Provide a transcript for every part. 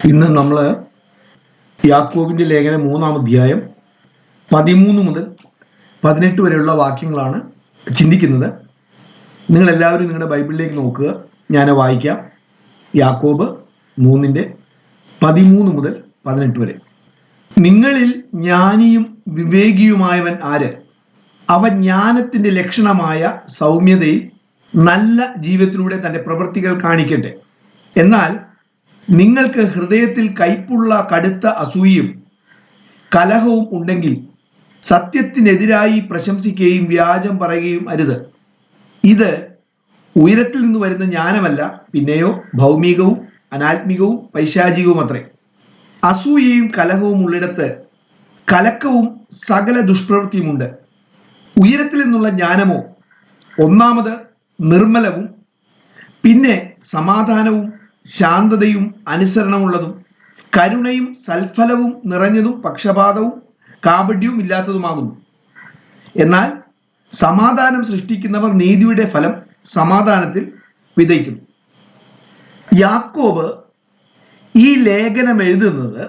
ഇന്ന് നമ്മൾ യാക്കോബിൻ്റെ ലേഖനം 3-ാം അധ്യായം 13 മുതൽ 18 വരെയുള്ള വാക്യങ്ങളാണ് ചിന്തിക്കുന്നത്. നിങ്ങളെല്ലാവരും നിങ്ങളുടെ ബൈബിളിലേക്ക് നോക്കുക. ഞാൻ വായിക്കാം. യാക്കോബ് 3:13 മുതൽ 18 വരെ. നിങ്ങളിൽ ജ്ഞാനിയും വിവേകിയുമായവൻ ആര്? അവൻ ജ്ഞാനത്തിൻ്റെ ലക്ഷണമായ സൗമ്യതയിൽ നല്ല ജീവിതത്തിലൂടെ തൻ്റെ പ്രവൃത്തികൾ കാണിക്കട്ടെ. എന്നാൽ നിങ്ങൾക്ക് ഹൃദയത്തിൽ കയ്പുള്ള കടുത്ത അസൂയയും കലഹവും ഉണ്ടെങ്കിൽ സത്യത്തിനെതിരായി പ്രശംസിക്കുകയും വ്യാജം പറയുകയും അരുത്. ഇത് ഉയരത്തിൽ നിന്ന് വരുന്ന ജ്ഞാനമല്ല, പിന്നെയോ ഭൗമികവും അനാത്മികവും പൈശാചികവും അത്രേ. അസൂയയും കലഹവും ഉള്ളിടത്ത് കലക്കവും സകല ദുഷ്പ്രവൃത്തിയുമുണ്ട്. ഉയരത്തിൽ നിന്നുള്ള ജ്ഞാനമോ ഒന്നാമത് നിർമ്മലവും പിന്നെ സമാധാനവും ശാന്തതയും അനുസരണമുള്ളതും കരുണയും സൽഫലവും നിറഞ്ഞതും പക്ഷപാതവും കാപട്യവും ഇല്ലാത്തതുമാകുന്നു. എന്നാൽ സമാധാനം സൃഷ്ടിക്കുന്നവർ നീതിയുടെ ഫലം സമാധാനത്തിൽ വിതയ്ക്കുന്നു. യാക്കോബ് ഈ ലേഖനം എഴുതുന്നത്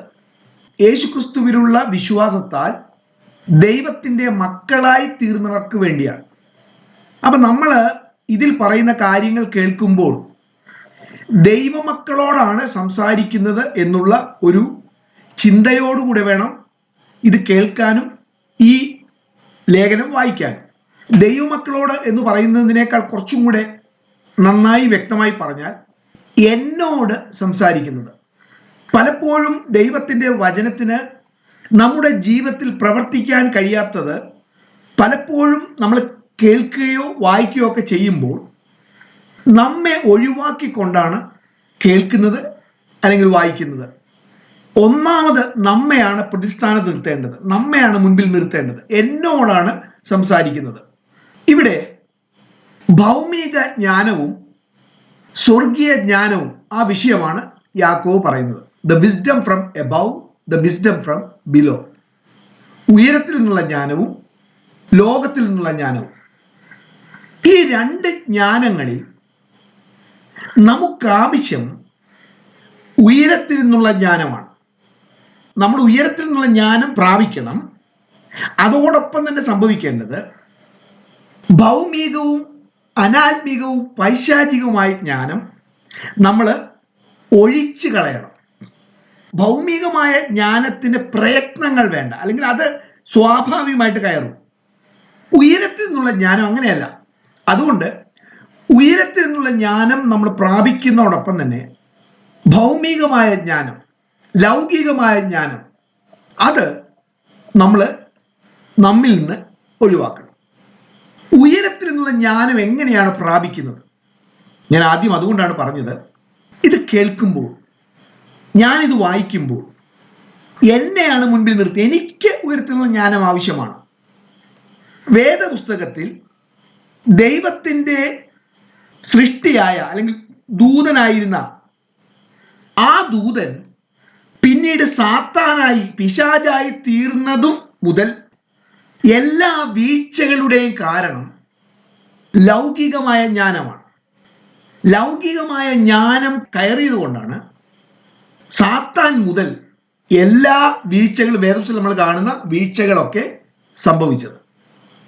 യേശുക്രിസ്തുവിലുള്ള വിശ്വാസത്താൽ ദൈവത്തിൻ്റെ മക്കളായി തീർന്നവർക്ക് വേണ്ടിയാണ്. അപ്പം നമ്മൾ ഇതിൽ പറയുന്ന കാര്യങ്ങൾ കേൾക്കുമ്പോൾ ദൈവമക്കളോടാണ് സംസാരിക്കുന്നത് എന്നുള്ള ഒരു ചിന്തയോടുകൂടെ വേണം ഇത് കേൾക്കാനും ഈ ലേഖനം വായിക്കാനും. ദൈവമക്കളോട് എന്ന് പറയുന്നതിനേക്കാൾ കുറച്ചും കൂടെ നന്നായി വ്യക്തമായി പറഞ്ഞാൽ എന്നോട് സംസാരിക്കുന്നത്. പലപ്പോഴും ദൈവത്തിൻ്റെ വചനത്തിന് നമ്മുടെ ജീവിതത്തിൽ പ്രവർത്തിക്കാൻ കഴിയാത്തത് പലപ്പോഴും നമ്മൾ കേൾക്കുകയോ വായിക്കുകയോ ഒക്കെ ചെയ്യുമ്പോൾ നമ്മെ ഒഴിവാക്കിക്കൊണ്ടാണ് കേൾക്കുന്നത് അല്ലെങ്കിൽ വായിക്കുന്നത്. ഒന്നാമത് നമ്മയാണ് പ്രതിസ്ഥാനത്ത് നിർത്തേണ്ടത്, നമ്മയാണ് മുൻപിൽ നിർത്തേണ്ടത്. എന്നോടാണ് സംസാരിക്കുന്നത്. ഇവിടെ ഭൗമിക ജ്ഞാനവും സ്വർഗീയ ജ്ഞാനവും ആ വിഷയമാണ് യാക്കോബ് പറയുന്നത്. The wisdom from above, the wisdom from below. ഉയരത്തിൽ നിന്നുള്ള ജ്ഞാനവും ലോകത്തിൽ നിന്നുള്ള ജ്ഞാനവും. ഈ രണ്ട് ജ്ഞാനങ്ങളിൽ നമുക്കാവശ്യം ഉയരത്തിൽ നിന്നുള്ള ജ്ഞാനമാണ്. നമ്മൾ ഉയരത്തിൽ നിന്നുള്ള ജ്ഞാനം പ്രാപിക്കണം. അതോടൊപ്പം തന്നെ സംഭവിക്കേണ്ടത് ഭൗമികവും അനാത്മികവും പൈശാചികവുമായ ജ്ഞാനം നമ്മൾ ഒഴിച്ചു കളയണം. ഭൗമികമായ ജ്ഞാനത്തിന് പ്രയത്നങ്ങൾ വേണ്ട, അല്ലെങ്കിൽ അത് സ്വാഭാവികമായിട്ട് കയറും. ഉയരത്തിൽ നിന്നുള്ള ജ്ഞാനം അങ്ങനെയല്ല. അതുകൊണ്ട് ഉയരത്തിൽ നിന്നുള്ള ജ്ഞാനം നമ്മൾ പ്രാപിക്കുന്നതോടൊപ്പം തന്നെ ഭൗമികമായ ജ്ഞാനം, ലൗകികമായ ജ്ഞാനം അത് നമ്മിൽ നിന്ന് ഒഴിവാക്കണം. ഉയരത്തിൽ നിന്നുള്ള ജ്ഞാനം എങ്ങനെയാണ് പ്രാപിക്കുന്നത്? ഞാൻ ആദ്യം അതുകൊണ്ടാണ് പറഞ്ഞത്, ഇത് കേൾക്കുമ്പോൾ, ഞാനിത് വായിക്കുമ്പോൾ എന്നെയാണ് മുൻപിൽ നിർത്തി. എനിക്ക് ഉയരത്തിൽ നിന്നുള്ള ജ്ഞാനം ആവശ്യമാണ്. വേദപുസ്തകത്തിൽ ദൈവത്തിൻ്റെ സൃഷ്ടിയായ അല്ലെങ്കിൽ ദൂതനായിരുന്ന ആ ദൂതൻ പിന്നീട് സാത്താനായി പിശാചായി തീർന്നതും മുതൽ എല്ലാ വീഴ്ചകളുടെയും കാരണം ലൗകികമായ ജ്ഞാനമാണ്. ലൗകികമായ ജ്ഞാനം കയറിയത് കൊണ്ടാണ് സാത്താൻ മുതൽ എല്ലാ വീഴ്ചകളും, വേദപുസ്തകത്തിൽ നമ്മൾ കാണുന്ന വീഴ്ചകളൊക്കെ സംഭവിച്ചത്.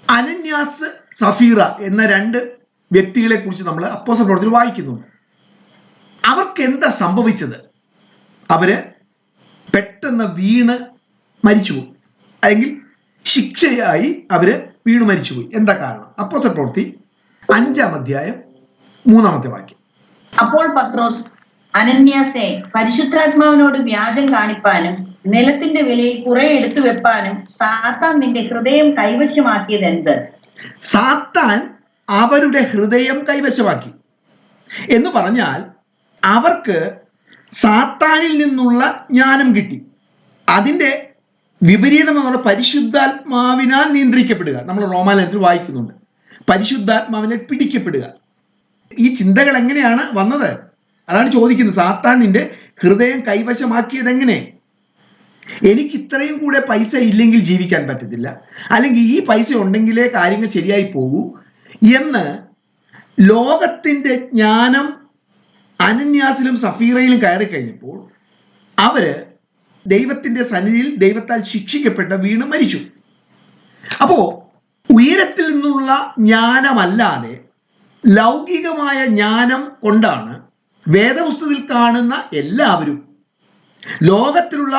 അനന്യാസ് സഫീറ എന്ന രണ്ട് വ്യക്തികളെ കുറിച്ച് നമ്മൾ അപ്പോസ്തല പ്രവൃത്തിയിൽ വായിക്കുന്നുണ്ട്. അവർക്ക് എന്താ സംഭവിച്ചത്? അവര് പെട്ടെന്ന് വീണ് മരിച്ചുപോയി, അല്ലെങ്കിൽ ശിക്ഷയായി അവര് വീണ് മരിച്ചുപോയി. എന്താ കാരണം? അപ്പോസ്തല പ്രവൃത്തി 5-ാം അധ്യായം 3-ാമത്തെ വാക്യം. അപ്പോൾ പത്രോസ്, അനന്യാസേ, പരിശുദ്ധാത്മാവിനോട് വ്യാജം കാണിപ്പാനും നിലത്തിന്റെ വിലയിൽ കുറെ എടുത്തു വെപ്പാനും സാത്താൻ നിന്റെ ഹൃദയം കൈവശമാക്കിയത് എന്ത്? സാത്താൻ അവരുടെ ഹൃദയം കൈവശമാക്കി എന്ന് പറഞ്ഞാൽ അവർക്ക് സാത്താനിൽ നിന്നുള്ള ജ്ഞാനം കിട്ടി. അതിൻ്റെ വിപരീതം എന്നുള്ള പരിശുദ്ധാത്മാവിനാൽ നിയന്ത്രിക്കപ്പെടുക. നമ്മൾ റോമാലേഖനത്തിൽ വായിക്കുന്നുണ്ട്, പരിശുദ്ധാത്മാവിനെ പിടിക്കപ്പെടുക. ഈ ചിന്തകൾ എങ്ങനെയാണ് വന്നത്? അതാണ് ചോദിക്കുന്നത്. സാത്താൻ നിന്റെ ഹൃദയം കൈവശമാക്കിയത് എങ്ങനെ? എനിക്ക് ഇത്രയും കൂടെ പൈസ ഇല്ലെങ്കിൽ ജീവിക്കാൻ പറ്റത്തില്ല, അല്ലെങ്കിൽ ഈ പൈസ ഉണ്ടെങ്കിലേ കാര്യങ്ങൾ ശരിയായി പോകൂ എന്ന് ലോകത്തിൻ്റെ ജ്ഞാനം അനന്യാസിലും സഫീറയിലും കയറി കഴിഞ്ഞപ്പോൾ അവര് ദൈവത്തിന്റെ സന്നിധിയിൽ ദൈവത്താൽ ശിക്ഷിക്കപ്പെട്ട് വീണ് മരിച്ചു. അപ്പോ ഉയരത്തിൽ നിന്നുള്ള ജ്ഞാനമല്ലാതെ ലൗകികമായ ജ്ഞാനം കൊണ്ടാണ് വേദപുസ്തകത്തിൽ കാണുന്ന എല്ലാവരും, ലോകത്തിലുള്ള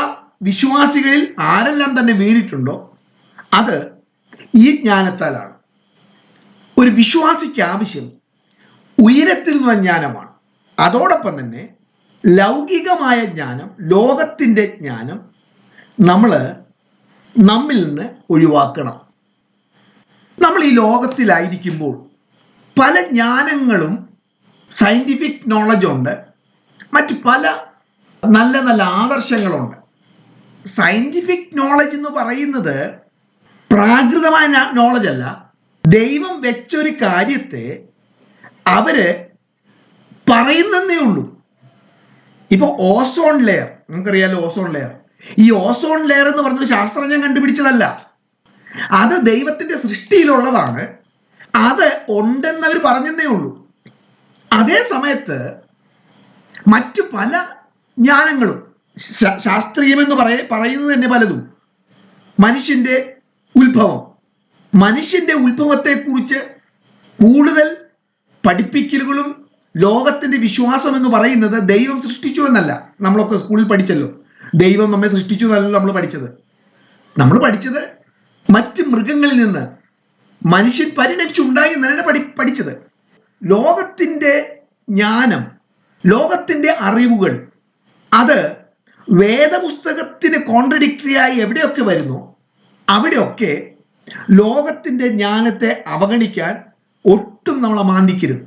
വിശ്വാസികളിൽ ആരെല്ലാം തന്നെ വീണിട്ടുണ്ടോ അത് ഈ ജ്ഞാനത്താലാണ്. ഒരു വിശ്വാസിക്ക് ആവശ്യം ഉയരത്തിൽ നിന്നുള്ള ജ്ഞാനമാണ്. അതോടൊപ്പം തന്നെ ലൗകികമായ ജ്ഞാനം, ലോകത്തിൻ്റെ ജ്ഞാനം നമ്മിൽ നിന്ന് ഒഴിവാക്കണം. നമ്മൾ ഈ ലോകത്തിലായിരിക്കുമ്പോൾ പല ജ്ഞാനങ്ങളും, സയന്റിഫിക് നോളജ് ഉണ്ട്, മറ്റ് പല നല്ല നല്ല ആദർശങ്ങളുണ്ട്. സയന്റിഫിക് നോളജ് എന്ന് പറയുന്നത് പ്രാകൃതമായ നോളജ് അല്ല. ദൈവം വെച്ചൊരു കാര്യത്തെ അവര് പറയുന്നതേ ഉള്ളൂ. ഇപ്പൊ ഓസോൺ ലെയർ, നമുക്കറിയാലോ ഓസോൺ ലെയർ. ഈ ഓസോൺ ലെയർ എന്ന് പറഞ്ഞൊരു ശാസ്ത്രജ്ഞൻ കണ്ടുപിടിച്ചതല്ല, അത് ദൈവത്തിന്റെ സൃഷ്ടിയിലുള്ളതാണ്. അത് ഉണ്ടെന്നവർ പറഞ്ഞതേ ഉള്ളൂ. അതേ സമയത്ത് മറ്റു പല ജ്ഞാനങ്ങളും, ശാസ്ത്രീയമെന്ന് പറയുന്നത് തന്നെ പലതും, മനുഷ്യന്റെ ഉത്ഭവത്തെക്കുറിച്ച് കൂടുതൽ പഠിപ്പിക്കലുകളും, ലോകത്തിന്റെ വിശ്വാസം എന്ന് പറയുന്നത് ദൈവം സൃഷ്ടിച്ചു എന്നല്ല. നമ്മളൊക്കെ സ്കൂളിൽ പഠിച്ചല്ലോ, ദൈവം നമ്മെ സൃഷ്ടിച്ചു എന്നല്ല നമ്മൾ പഠിച്ചത് മറ്റ് മൃഗങ്ങളിൽ നിന്ന് മനുഷ്യൻ പരിണമിച്ചുണ്ടായി എന്നല്ല പഠിച്ചത്. ലോകത്തിന്റെ ജ്ഞാനം, ലോകത്തിന്റെ അറിവുകൾ, അത് വേദപുസ്തകത്തിന് കോൺട്രഡിക്ടറി ആയി എവിടെയൊക്കെ വരുന്നു അവിടെയൊക്കെ ലോകത്തിന്റെ ജ്ഞാനത്തെ അവഗണിക്കാൻ ഒട്ടും നമ്മൾ മാന്തിക്കരുത്.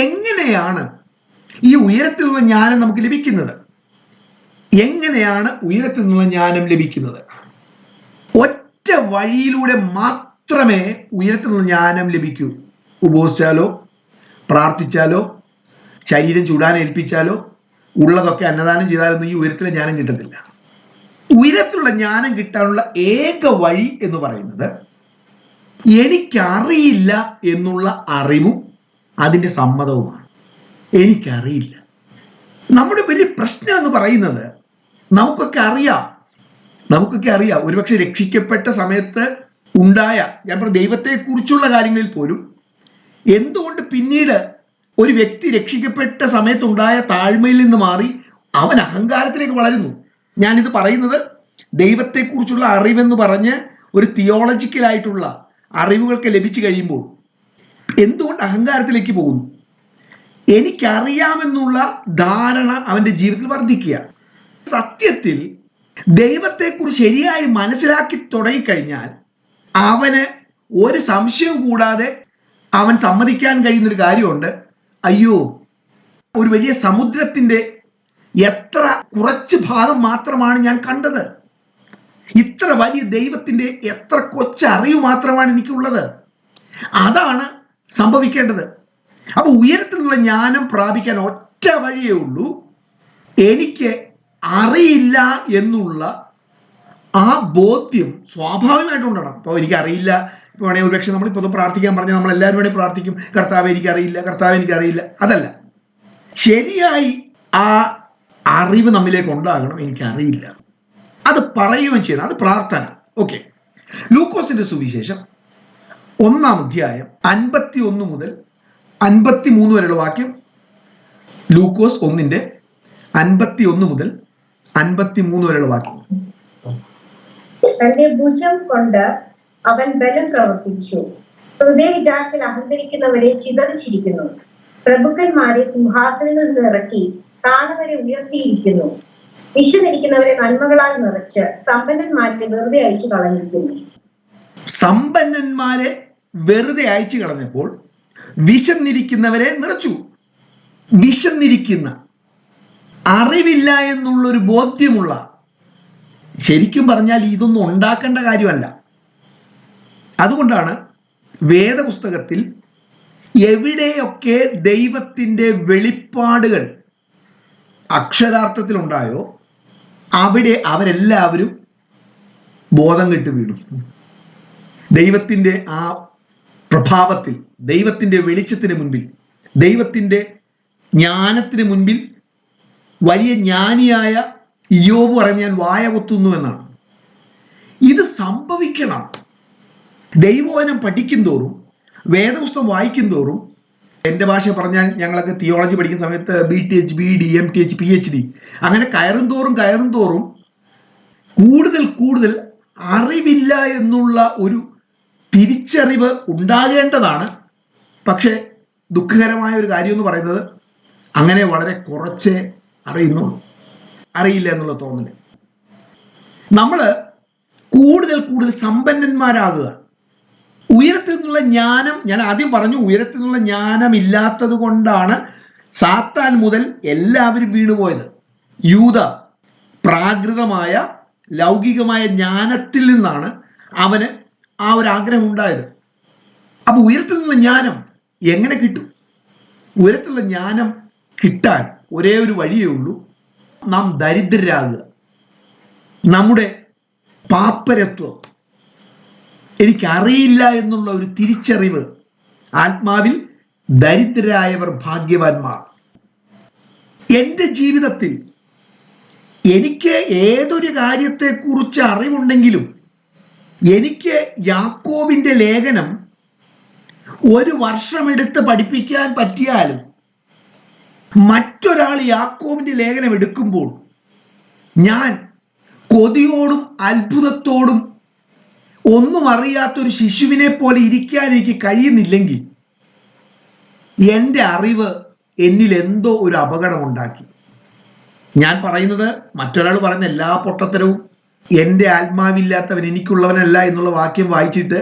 എങ്ങനെയാണ് ഈ ഉയരത്തിലുള്ള ജ്ഞാനം നമുക്ക് ലഭിക്കുന്നത്? ഒറ്റ വഴിയിലൂടെ മാത്രമേ ഉയരത്തിലുള്ള ജ്ഞാനം ലഭിക്കൂ. ഉപവസിച്ചാലോ, പ്രാർത്ഥിച്ചാലോ, ശരീരം ചൂടാൻ ഏൽപ്പിച്ചാലോ, ഉള്ളതൊക്കെ അന്നദാനം ചെയ്താലൊന്നും ഈ ഉയരത്തിലെ ജ്ഞാനം കിട്ടത്തില്ല. ഉയരത്തിലുള്ള ജ്ഞാനം കിട്ടാനുള്ള ഏക വഴി എന്ന് പറയുന്നത് എനിക്കറിയില്ല എന്നുള്ള അറിവും അതിൻ്റെ സമ്മതവുമാണ്. എനിക്കറിയില്ല. നമ്മുടെ വലിയ പ്രശ്നം എന്ന് പറയുന്നത് നമുക്കൊക്കെ അറിയാം. ഒരുപക്ഷെ രക്ഷിക്കപ്പെട്ട സമയത്ത് ഉണ്ടായ, ഞാൻ പറഞ്ഞ ദൈവത്തെക്കുറിച്ചുള്ള കാര്യങ്ങളിൽ പോലും എന്തുകൊണ്ട് പിന്നീട് ഒരു വ്യക്തി രക്ഷിക്കപ്പെട്ട സമയത്തുണ്ടായ താഴ്മയിൽ നിന്ന് മാറി അവൻ അഹങ്കാരത്തിലേക്ക് വളരുന്നു. ഞാനിത് പറയുന്നത് ദൈവത്തെക്കുറിച്ചുള്ള അറിവെന്ന് പറഞ്ഞ് ഒരു തിയോളജിക്കലായിട്ടുള്ള അറിവുകൾക്ക് ലഭിച്ചു കഴിയുമ്പോൾ എന്തുകൊണ്ട് അഹങ്കാരത്തിലേക്ക് പോകുന്നു? എനിക്കറിയാമെന്നുള്ള ധാരണ അവൻ്റെ ജീവിതത്തിൽ വർദ്ധിക്കുക. സത്യത്തിൽ ദൈവത്തെക്കുറിച്ച് ശരിയായി മനസ്സിലാക്കി തുടങ്ങിക്കഴിഞ്ഞാൽ അവന് ഒരു സംശയം കൂടാതെ അവൻ സമ്മതിക്കാൻ കഴിയുന്നൊരു കാര്യമുണ്ട്. അയ്യോ, ഒരു വലിയ സമുദ്രത്തിന്റെ എത്ര കുറച്ച് ഭാഗം മാത്രമാണ് ഞാൻ കണ്ടത്. ഇത്ര വലിയ ദൈവത്തിന്റെ എത്ര കൊച്ചറിവ് മാത്രമാണ് എനിക്കുള്ളത്. അതാണ് സംഭവിക്കേണ്ടത്. അപ്പൊ ഉയരത്തിലുള്ള ജ്ഞാനം പ്രാപിക്കാൻ ഒറ്റ വഴിയേ ഉള്ളൂ. എനിക്ക് അറിയില്ല എന്നുള്ള ആ ബോധ്യം സ്വാഭാവികമായിട്ടും ഉണ്ടാകണം. അപ്പോൾ എനിക്കറിയില്ല, ഇപ്പോൾ വേണമെങ്കിൽ ഒരു പക്ഷേ നമ്മളിപ്പോൾ പ്രാർത്ഥിക്കാൻ പറഞ്ഞാൽ നമ്മളെല്ലാവരും വേണമെങ്കിൽ പ്രാർത്ഥിക്കും, കർത്താവേ എനിക്കറിയില്ല. അതല്ല, ശരിയായി ആ അറിവ് നമ്മിലേക്ക് ഉണ്ടാകണം. എനിക്കറിയില്ല, അത് പറയുകയും ചെയ്യണം. അത് പ്രാർത്ഥന. ഓക്കെ, ലൂക്കോസിന്റെ സുവിശേഷം 1-ാം അധ്യായം 51 മുതൽ 53 വരെയുള്ള വാക്യം. ലൂക്കോസ് 1:51 മുതൽ 53 വരെയുള്ള വാക്യം. തന്റെ ഭുജം കൊണ്ട് അവൻ ബലം പ്രവർത്തിച്ചു. ഹൃദയവിചാരത്തിൽ അഹങ്കരിക്കുന്നവരെ ചിതറിച്ചിരിക്കുന്നു. പ്രഭുക്കന്മാരെ സിംഹാസനങ്ങളിൽ നിന്ന് ഇറക്കി താണവരെ ഉയർത്തിയിരിക്കുന്നു. വിശന്നിരിക്കുന്നവരെ നന്മകളാൽ നിറച്ച് സമ്പന്നന്മാരെ വെറുതെ അയച്ചു കളഞ്ഞിരിക്കുന്നു. സമ്പന്നന്മാരെ വെറുതെ അയച്ചു കളഞ്ഞപ്പോൾ വിശന്നിരിക്കുന്നവരെ നിറച്ചു. വിശന്നിരിക്കുന്ന, അറിവില്ല എന്നുള്ളൊരു ബോധ്യമുള്ള, ശരിക്കും പറഞ്ഞാൽ ഇതൊന്നും ഉണ്ടാക്കേണ്ട കാര്യമല്ല. അതുകൊണ്ടാണ് വേദപുസ്തകത്തിൽ എവിടെയൊക്കെ ദൈവത്തിൻ്റെ വെളിപ്പാടുകൾ അക്ഷരാർത്ഥത്തിൽ ഉണ്ടായോ അവിടെ അവരെല്ലാവരും ബോധം കെട്ട് വീണു. ദൈവത്തിൻ്റെ ആ പ്രഭാവത്തിൽ, ദൈവത്തിൻ്റെ വെളിച്ചത്തിന് മുൻപിൽ, ദൈവത്തിൻ്റെ ജ്ഞാനത്തിന് മുൻപിൽ വലിയ ജ്ഞാനിയായ ഇയ്യോബ് പറഞ്ഞ് ഞാൻ വായ പൊത്തുന്നു എന്നാണ്. ഇത് സംഭവിക്കണം. ദൈവവചനം പഠിക്കും തോറും, വേദപുസ്തകം വായിക്കും തോറും, എൻ്റെ ഭാഷ പറഞ്ഞാൽ ഞങ്ങളൊക്കെ തിയോളജി പഠിക്കുന്ന സമയത്ത് BTH, BD, MTH, PhD അങ്ങനെ കയറും തോറും കൂടുതൽ അറിവില്ല എന്നുള്ള ഒരു തിരിച്ചറിവ് ഉണ്ടാകേണ്ടതാണ്. പക്ഷെ ദുഃഖകരമായ ഒരു കാര്യം എന്ന് പറയുന്നത് അങ്ങനെ വളരെ കുറച്ചേ അറിയില്ല എന്നുള്ള തോന്നല്. നമ്മൾ കൂടുതൽ സമ്പന്നന്മാരാകുക. ഉയരത്തിൽ നിന്നുള്ള ജ്ഞാനം, ഞാൻ ആദ്യം പറഞ്ഞു, ഉയരത്തിൽ നിന്നുള്ള ജ്ഞാനം ഇല്ലാത്തത് കൊണ്ടാണ് സാത്താൻ മുതൽ എല്ലാവരും വീണുപോയത്. യൂദ പ്രാകൃതമായ ലൗകികമായ ജ്ഞാനത്തിൽ നിന്നാണ് അവന് ആ ഒരു ആഗ്രഹം ഉണ്ടായത്. അപ്പൊ ഉയരത്തിൽ നിന്നുള്ള ജ്ഞാനം എങ്ങനെ കിട്ടും? ഉയരത്തിലുള്ള ജ്ഞാനം കിട്ടാൻ ഒരേ ഒരു വഴിയേ ഉള്ളൂ, നാം ദരിദ്രരാകുക. നമ്മുടെ പാപ്പരത്വം, എനിക്കറിയില്ല എന്നുള്ള ഒരു തിരിച്ചറിവ്. ആത്മാവിൽ ദരിദ്രരായവർ ഭാഗ്യവാന്മാർ. എൻ്റെ ജീവിതത്തിൽ എനിക്ക് ഏതൊരു കാര്യത്തെക്കുറിച്ച് അറിവുണ്ടെങ്കിലും എനിക്ക് യാക്കോബിന്റെ ലേഖനം ഒരു വർഷമെടുത്ത് പഠിപ്പിക്കാൻ പറ്റിയാലും മറ്റൊരാൾ യാക്കോബിന്റെ ലേഖനം എടുക്കുമ്പോൾ ഞാൻ കൊതിയോടും അത്ഭുതത്തോടും ഒന്നും അറിയാത്തൊരു ശിശുവിനെ പോലെ ഇരിക്കാൻ എനിക്ക് കഴിയുന്നില്ലെങ്കിൽ എൻ്റെ അറിവ് എന്നിൽ എന്തോ ഒരു അപകടമുണ്ടാക്കി. ഞാൻ പറയുന്നത് മറ്റൊരാൾ പറയുന്ന എല്ലാ പൊട്ടത്തരവും എൻ്റെ ആത്മാവില്ലാത്തവൻ എനിക്കുള്ളവനല്ല എന്നുള്ള വാക്യം വായിച്ചിട്ട്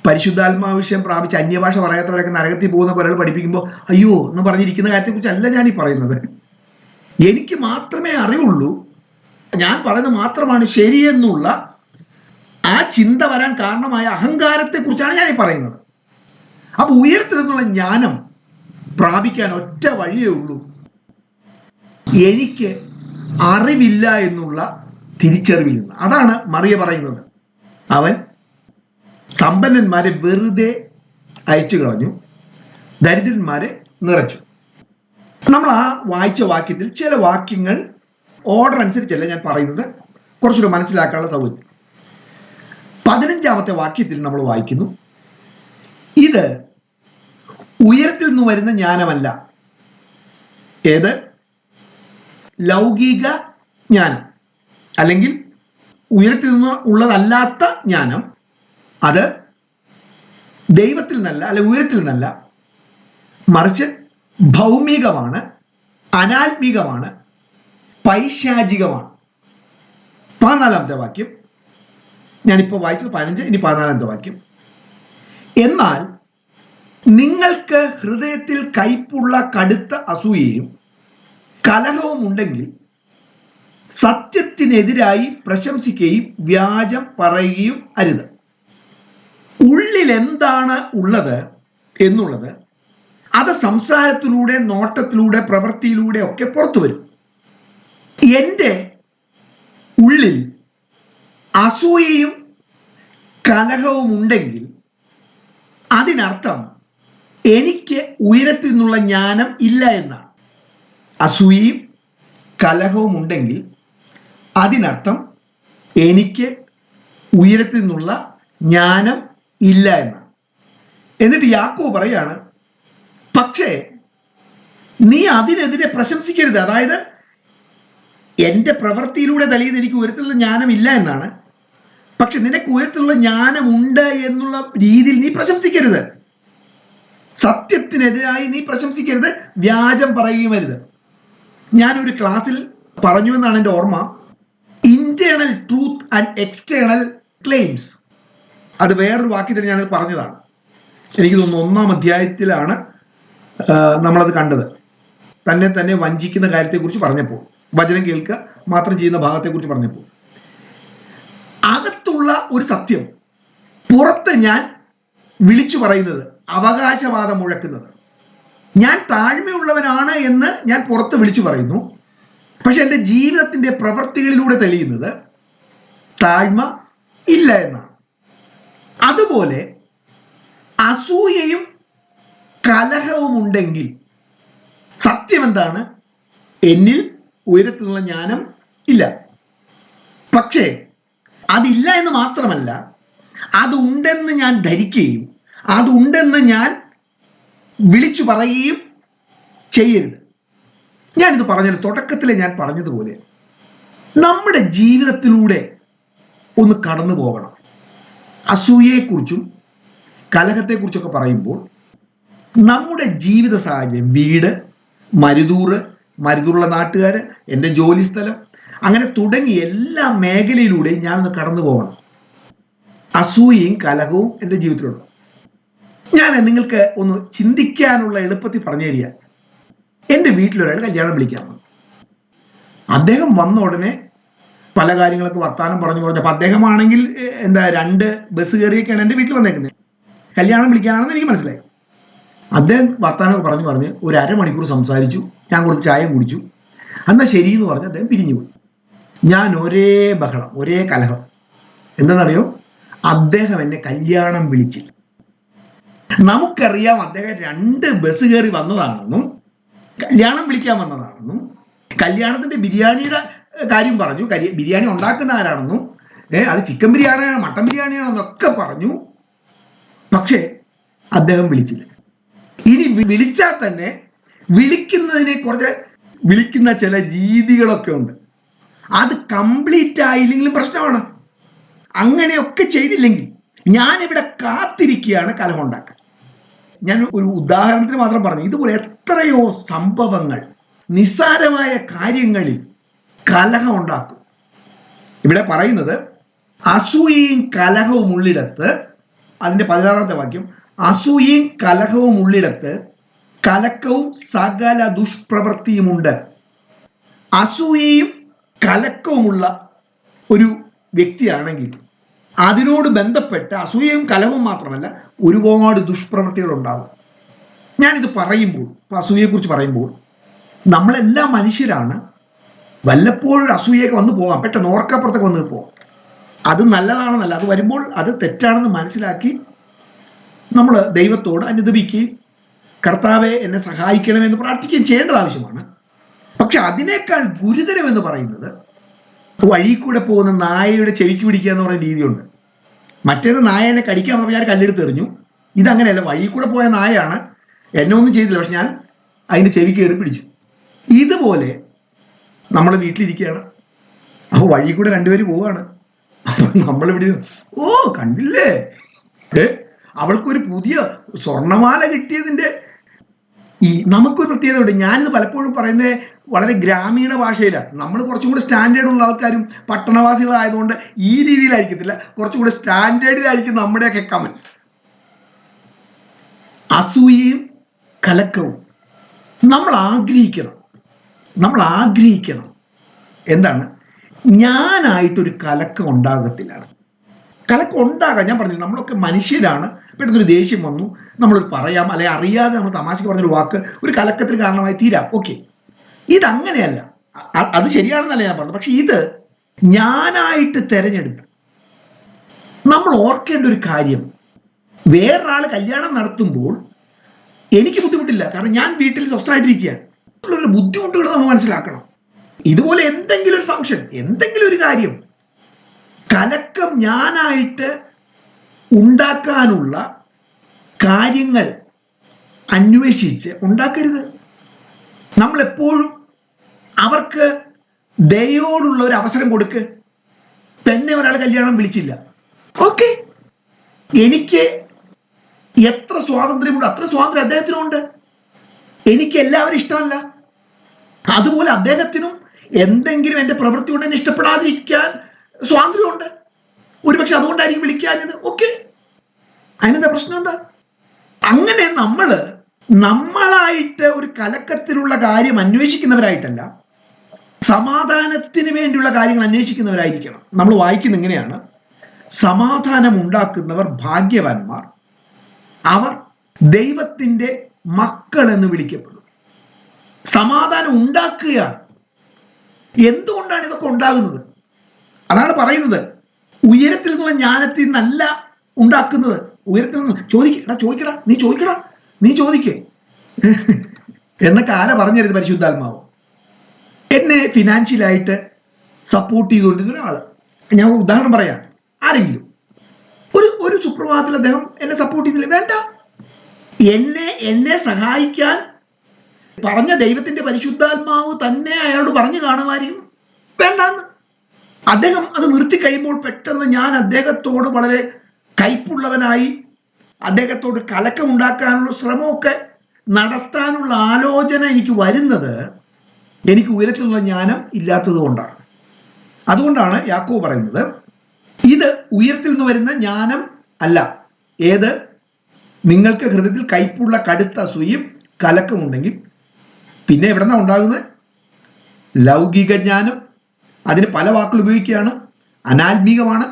പരിശുദ്ധാത്മാ വിഷയം പ്രാപിച്ച് അന്യഭാഷ പറയാത്തവരൊക്കെ നരകത്തിൽ പോകുന്ന ഒരാൾ പഠിപ്പിക്കുമ്പോൾ അയ്യോ എന്ന് പറഞ്ഞിരിക്കുന്ന കാര്യത്തെക്കുറിച്ചല്ല ഞാൻ ഈ പറയുന്നത്. എനിക്ക് മാത്രമേ അറിവുള്ളൂ, ഞാൻ പറയുന്നത് മാത്രമാണ് ശരിയെന്നുള്ള ആ ചിന്ത വരാൻ കാരണമായ അഹങ്കാരത്തെക്കുറിച്ചാണ് ഞാൻ ഈ പറയുന്നത്. അപ്പൊ ഉയരത്തിൽ നിന്നുള്ള ജ്ഞാനം പ്രാപിക്കാൻ ഒറ്റ വഴിയേ ഉള്ളൂ, എനിക്ക് അറിവില്ല എന്നുള്ള തിരിച്ചറിവിൽ നിന്ന്. അതാണ് മറിയ പറയുന്നത്. അവൻ സമ്പന്നന്മാരെ വെറുതെ അയച്ചു കളഞ്ഞു, ദരിദ്രന്മാരെ നിറച്ചു. നമ്മൾ ആ വായിച്ച വാക്യത്തിൽ ചില വാക്യങ്ങൾ ഓർഡർ അനുസരിച്ചല്ല ഞാൻ പറയുന്നത്, കുറച്ചുകൂടെ മനസ്സിലാക്കാനുള്ള സൗകര്യം. 15-ാമത്തെ വാക്യത്തിൽ നമ്മൾ വായിക്കുന്നു, ഇത് ഉയരത്തിൽ നിന്ന് വരുന്ന ജ്ഞാനമല്ല. ഏത്? ലൗകിക ജ്ഞാനം, അല്ലെങ്കിൽ ഉയരത്തിൽ നിന്ന് ഉള്ളതല്ലാത്ത ജ്ഞാനം. അത് ദൈവത്തിൽ നിന്നല്ല, അല്ലെ ഉയരത്തിൽ നിന്നല്ല, മറിച്ച് ഭൗമികമാണ്, അനാത്മികമാണ്, പൈശാചികമാണ്. 14-ാമത്തെ വാക്യം ഞാനിപ്പോൾ വായിച്ചത് 15, ഇനി 14-ാമത്തെ വാക്യം. എന്നാൽ നിങ്ങൾക്ക് ഹൃദയത്തിൽ കയ്പുള്ള കടുത്ത അസൂയയും കലഹവും ഉണ്ടെങ്കിൽ സത്യത്തിനെതിരായി പ്രശംസിക്കുകയും വ്യാജം പറയുകയും അരുത്. ഉള്ളിൽ എന്താണ് ഉള്ളത് എന്നുള്ളത് അത് സംസാരത്തിലൂടെ, നോട്ടത്തിലൂടെ, പ്രവൃത്തിയിലൂടെ ഒക്കെ പുറത്തു വരും. എൻ്റെ ഉള്ളിൽ അസൂയയും കലഹവും ഉണ്ടെങ്കിൽ അതിനർത്ഥം എനിക്ക് ഉയരത്തിൽ നിന്നുള്ള ജ്ഞാനം ഇല്ല എന്നാണ്. അസൂയയും കലഹവും ഉണ്ടെങ്കിൽ അതിനർത്ഥം എനിക്ക് ഉയരത്തിൽ നിന്നുള്ള ജ്ഞാനം ഇല്ല എന്നാണ്. എന്നിട്ട് യാക്കോബ് പറയാണ്, പക്ഷേ നീ അതിനെതിരെ പ്രശംസിക്കരുത്. അതായത് എൻ്റെ പ്രവൃത്തിയിലൂടെ തെളിയുന്നത് എനിക്ക് ഉയരത്തിലുള്ള ജ്ഞാനം ഇല്ല എന്നാണ്. പക്ഷെ നിനക്ക് ഉയരത്തിലുള്ള ജ്ഞാനമുണ്ട് എന്നുള്ള രീതിയിൽ നീ പ്രശംസിക്കരുത്. സത്യത്തിനെതിരായി നീ പ്രശംസിക്കരുത്, വ്യാജം പറയുകയും അരുത്. ഞാനൊരു ക്ലാസ്സിൽ പറഞ്ഞു എന്നാണ് എൻ്റെ ഓർമ്മ, internal truth and external claims. അത് വേറൊരു വാക്യത്തിൽ ഞാനത് പറഞ്ഞതാണ്. എനിക്ക് തോന്നുന്നു 1-ാം അധ്യായത്തിലാണ് നമ്മളത് കണ്ടത്. തന്നെ വഞ്ചിക്കുന്ന കാര്യത്തെക്കുറിച്ച് പറഞ്ഞപ്പോൾ, വചനം കേൾക്കുക മാത്രം ചെയ്യുന്ന ഭാഗത്തെക്കുറിച്ച് പറഞ്ഞപ്പോൾ, അകത്തുള്ള ഒരു സത്യം പുറത്ത് ഞാൻ വിളിച്ചു പറയുന്നത്, അവകാശവാദം മുഴക്കുന്നത്, ഞാൻ താഴ്മയുള്ളവനാണ് എന്ന് ഞാൻ പുറത്ത് വിളിച്ചു പറയുന്നു. പക്ഷെ എൻ്റെ ജീവിതത്തിന്റെ പ്രവൃത്തികളിലൂടെ തെളിയുന്നത് താഴ്മ ഇല്ല എന്നാണ്. അതുപോലെ അസൂയയും കലഹവും ഉണ്ടെങ്കിൽ സത്യം എന്താണ്? എന്നിൽ ഉയരത്തിൽ നിന്നുള്ള ജ്ഞാനം ഇല്ല. പക്ഷേ അതില്ല എന്ന് മാത്രമല്ല, അതുണ്ടെന്ന് ഞാൻ ധരിക്കുകയും അതുണ്ടെന്ന് ഞാൻ വിളിച്ചു പറയുകയും ചെയ്യരുത്. ഞാനിത് പറഞ്ഞത് തുടക്കത്തിൽ ഞാൻ പറഞ്ഞതുപോലെ നമ്മുടെ ജീവിതത്തിലൂടെ ഒന്ന് കടന്നു പോകണം. അസൂയയെക്കുറിച്ചും കലഹത്തെക്കുറിച്ചൊക്കെ പറയുമ്പോൾ നമ്മുടെ ജീവിത സാഹചര്യം, വീട്, മരുതൂറുള്ള നാട്ടുകാർ, എൻ്റെ ജോലി സ്ഥലം, അങ്ങനെ തുടങ്ങി എല്ലാ മേഖലയിലൂടെയും ഞാനൊന്ന് കടന്നു പോകണം. അസൂയയും കലഹവും എൻ്റെ ജീവിതത്തിലുണ്ട്. ഞാൻ നിങ്ങൾക്ക് ഒന്ന് ചിന്തിക്കാനുള്ള എളുപ്പത്തിൽ പറഞ്ഞു തരിക. എൻ്റെ വീട്ടിലൊരാൾ കല്യാണം വിളിക്കാൻ വന്നു. അദ്ദേഹം വന്ന ഉടനെ പല കാര്യങ്ങളൊക്കെ വർത്താനം പറഞ്ഞു. അപ്പം അദ്ദേഹമാണെങ്കിൽ 2 ബസ് കയറിയൊക്കെയാണ് എൻ്റെ വീട്ടിൽ വന്നേക്കുന്നത്. കല്യാണം വിളിക്കാനാണെന്ന് എനിക്ക് മനസ്സിലായി. അദ്ദേഹം വർത്താനമൊക്കെ പറഞ്ഞ് ഒരു അരമണിക്കൂർ സംസാരിച്ചു. ഞാൻ കുറച്ച് ചായ കുടിച്ചു. എന്നാൽ ശരി എന്ന് പറഞ്ഞ് അദ്ദേഹം പിരിഞ്ഞു പോയി. ഞാൻ ഒരേ ബഹളം, ഒരേ കലഹം. എന്താണെന്നറിയോ? അദ്ദേഹം എന്നെ കല്യാണം വിളിച്ചില്ല. നമുക്കറിയാം അദ്ദേഹം 2 ബസ് കയറി വന്നതാണെന്നും കല്യാണം വിളിക്കാൻ വന്നതാണെന്നും കല്യാണത്തിന്റെ ബിരിയാണിയുടെ കാര്യം പറഞ്ഞു, ബിരിയാണി ഉണ്ടാക്കുന്ന ആരാണെന്നും അത് ചിക്കൻ ബിരിയാണിയാണോ മട്ടൻ ബിരിയാണിയാണോ എന്നൊക്കെ പറഞ്ഞു. പക്ഷേ അദ്ദേഹം വിളിച്ചില്ല. ഇനി വിളിച്ചാൽ തന്നെ വിളിക്കുന്നതിനെ കുറച്ച് വിളിക്കുന്ന ചില രീതികളൊക്കെ ഉണ്ട്. അത് കംപ്ലീറ്റ് ആയില്ലെങ്കിലും പ്രശ്നമാണ്. അങ്ങനെയൊക്കെ ചെയ്തില്ലെങ്കിൽ ഞാനിവിടെ കാത്തിരിക്കുകയാണ് കലഹം ഉണ്ടാക്കാൻ. ഞാൻ ഒരു ഉദാഹരണത്തിന് മാത്രം പറഞ്ഞു. ഇതുപോലെ എത്രയോ സംഭവങ്ങൾ നിസ്സാരമായ കാര്യങ്ങളിൽ കലഹം ഉണ്ടാക്കും. ഇവിടെ പറയുന്നത് അസൂയയും കലഹവും ഉള്ളിടത്ത്, അതിന്റെ 16ാമത്തെ വാക്യം, അസൂയയും കലഹവും ഉള്ളിടത്ത് കലക്കവും സകല ദുഷ്പ്രവൃത്തിയുമുണ്ട്. അസൂയയും കലക്കവുമുള്ള ഒരു വ്യക്തിയാണെങ്കിൽ അതിനോട് ബന്ധപ്പെട്ട് അസൂയയും കലഹവും മാത്രമല്ല ഒരുപാട് ദുഷ്പ്രവൃത്തികൾ ഉണ്ടാകും. ഞാനിത് പറയുമ്പോൾ, അസൂയയെക്കുറിച്ച് പറയുമ്പോൾ, നമ്മളെല്ലാം മനുഷ്യരാണ്. വല്ലപ്പോഴും ഒരു അസൂയൊക്കെ വന്നു പോകാം, പെട്ടെന്ന് ഓർക്കപ്പുറത്തൊക്കെ വന്ന് പോകാം. അത് നല്ലതാണെന്നല്ല, അത് വരുമ്പോൾ അത് തെറ്റാണെന്ന് മനസ്സിലാക്കി നമ്മൾ ദൈവത്തോട് അനുദപിക്കുകയും കർത്താവെ എന്നെ സഹായിക്കണമെന്ന് പ്രാർത്ഥിക്കുകയും ചെയ്യേണ്ടത് ആവശ്യമാണ്. പക്ഷെ അതിനേക്കാൾ ഗുരുതരമെന്ന് പറയുന്നത് വഴി കൂടെ പോകുന്ന നായയുടെ ചെവിക്ക് പിടിക്കുക എന്ന് പറയുന്ന രീതിയുണ്ട്. മറ്റേത് നായനെ കടിക്കാൻ പറഞ്ഞാൽ ഞാൻ കല്ലെടുത്ത് എറിഞ്ഞു. ഇതങ്ങനെയല്ല, വഴി കൂടെ പോയ നായയാണ്, എന്നെ ഒന്നും ചെയ്തില്ല, പക്ഷെ ഞാൻ അതിൻ്റെ ചെവിക്ക് കയറി പിടിച്ചു. ഇതുപോലെ നമ്മൾ വീട്ടിലിരിക്കുകയാണ്. അപ്പോൾ വഴി കൂടെ 2 പേര് പോവുകയാണ്. അപ്പം നമ്മളിവിടെ കണ്ടില്ലേ, അവൾക്കൊരു പുതിയ സ്വർണമാല കിട്ടിയതിൻ്റെ നമുക്കൊരു പ്രത്യേകത ഉണ്ട്. ഞാനിത് പലപ്പോഴും പറയുന്നത് വളരെ ഗ്രാമീണ ഭാഷയിലാണ്. നമ്മൾ കുറച്ചും കൂടെ സ്റ്റാൻഡേർഡ് ഉള്ള ആൾക്കാരും പട്ടണവാസികളായതുകൊണ്ട് ഈ രീതിയിലായിരിക്കത്തില്ല, കുറച്ചും കൂടെ സ്റ്റാൻഡേർഡിലായിരിക്കും നമ്മുടെയൊക്കെ കമന്റ്സ്. അസൂയയും കലക്കവും നമ്മൾ ആഗ്രഹിക്കണം. എന്താണ്? ഞാനായിട്ടൊരു കലക്കം ഉണ്ടാകത്തില്ല. കലക്കം ഉണ്ടാകാൻ ഞാൻ പറഞ്ഞില്ല, നമ്മളൊക്കെ മനുഷ്യരാണ്. പെട്ടെന്നൊരു ദേഷ്യം വന്നു, നമ്മളൊരു പറയാം, അല്ലെങ്കിൽ അറിയാതെ നമ്മൾ തമാശക്ക് പറഞ്ഞൊരു വാക്ക് ഒരു കലക്കത്തിന് കാരണമായി തീരാം. ഓക്കെ, ഇതങ്ങനെയല്ല, അത് ശരിയാണെന്നല്ല ഞാൻ പറഞ്ഞു. പക്ഷെ ഇത് ഞാനായിട്ട് തിരഞ്ഞെടുത്ത് നമ്മൾ ഓർക്കേണ്ട ഒരു കാര്യം, വേറൊരാൾ കല്യാണം നടത്തുമ്പോൾ എനിക്ക് ബുദ്ധിമുട്ടില്ല, കാരണം ഞാൻ വീട്ടിൽ സ്വസ്ഥമായിട്ടിരിക്കുകയാണ്. ബുദ്ധിമുട്ടുകൾ നമ്മൾ മനസ്സിലാക്കണം. ഇതുപോലെ എന്തെങ്കിലും ഒരു ഫംഗ്ഷൻ, എന്തെങ്കിലും ഒരു കാര്യം, കലക്കം ഞാനായിട്ട് ഉണ്ടാക്കാനുള്ള കാര്യങ്ങൾ അന്വേഷിച്ച് ഉണ്ടാക്കരുത്. നമ്മളെപ്പോഴും അവർക്ക് ദയോടുള്ള ഒരു അവസരം കൊടുക്ക്. പെണ്ണെ ഒരാൾ കല്യാണം വിളിച്ചില്ല, ഓക്കെ, എനിക്ക് എത്ര സ്വാതന്ത്ര്യമുണ്ട് അത്ര സ്വാതന്ത്ര്യം അദ്ദേഹത്തിനുണ്ട്. എനിക്ക് എല്ലാവരും ഇഷ്ടമല്ല, അതുപോലെ അദ്ദേഹത്തിനും എന്തെങ്കിലും എൻ്റെ പ്രവൃത്തി കൊണ്ട് എന്നെ ഇഷ്ടപ്പെടാതിരിക്കാൻ സ്വാതന്ത്ര്യമുണ്ട്. ഒരുപക്ഷെ അതുകൊണ്ടായിരിക്കും വിളിക്കാഞ്ഞത്. ഓക്കെ, അതിനെന്താ പ്രശ്നം? എന്താ? അങ്ങനെ നമ്മളായിട്ട് ഒരു കലക്കത്തിലുള്ള കാര്യം അന്വേഷിക്കുന്നവരായിട്ടല്ല, സമാധാനത്തിന് വേണ്ടിയുള്ള കാര്യങ്ങൾ അന്വേഷിക്കുന്നവരായിരിക്കണം. നമ്മൾ വായിക്കുന്ന ഇങ്ങനെയാണ്, സമാധാനം ഉണ്ടാക്കുന്നവർ ഭാഗ്യവാന്മാർ, അവർ ദൈവത്തിൻ്റെ മക്കൾ എന്ന് വിളിക്കപ്പെടും. സമാധാനം ഉണ്ടാക്കുകയാണ്. എന്തുകൊണ്ടാണ് ഇതൊക്കെ ഉണ്ടാകുന്നത്? അതാണ് പറയുന്നത്, ഉയരത്തിൽ നിന്നുള്ള ജ്ഞാനത്തിൽ നിന്നല്ല ഉണ്ടാക്കുന്നത്. ഉയരത്തിൽ നിന്ന് നീ ചോദിക്കേ എന്നൊക്കെ ആരാ പറഞ്ഞുതരുന്നത്? പരിശുദ്ധാത്മാവ്. എന്നെ ഫിനാൻഷ്യലായിട്ട് സപ്പോർട്ട് ചെയ്തുകൊണ്ടിരുന്ന ഒരാൾ, ഞാൻ ഉദാഹരണം പറയാം, ആരെങ്കിലും ഒരു സുപ്രഭാതത്തിൽ അദ്ദേഹം എന്നെ സപ്പോർട്ട് ചെയ്തില്ല, വേണ്ട. എന്നെ സഹായിക്കാൻ പറഞ്ഞ ദൈവത്തിന്റെ പരിശുദ്ധാത്മാവ് തന്നെ അയാളോട് പറഞ്ഞു കാണുമായിരിക്കും, വേണ്ടെന്ന്. അദ്ദേഹം അത് നിർത്തി കഴിയുമ്പോൾ പെട്ടെന്ന് ഞാൻ അദ്ദേഹത്തോട് വളരെ കയ്പുള്ളവനായി അദ്ദേഹത്തോട് കലക്കമുണ്ടാക്കാനുള്ള ശ്രമമൊക്കെ നടത്താനുള്ള ആലോചന എനിക്ക് വരുന്നത് എനിക്ക് ഉയരത്തിലുള്ള ജ്ഞാനം ഇല്ലാത്തത് കൊണ്ടാണ്. അതുകൊണ്ടാണ് യാക്കോബ് പറയുന്നത്, ഇത് ഉയരത്തിൽ നിന്ന് വരുന്ന ജ്ഞാനം അല്ല. ഏത്? നിങ്ങൾക്ക് ഹൃദയത്തിൽ കയ്പുള്ള കടുത്ത അസൂയയും കലക്കമുണ്ടെങ്കിൽ പിന്നെ എവിടെന്നാ ഉണ്ടാകുന്നത്? ലൗകിക ജ്ഞാനം. അതിന് പല വാക്കുകൾ ഉപയോഗിക്കുകയാണ്. അനാത്മീകമാണ്,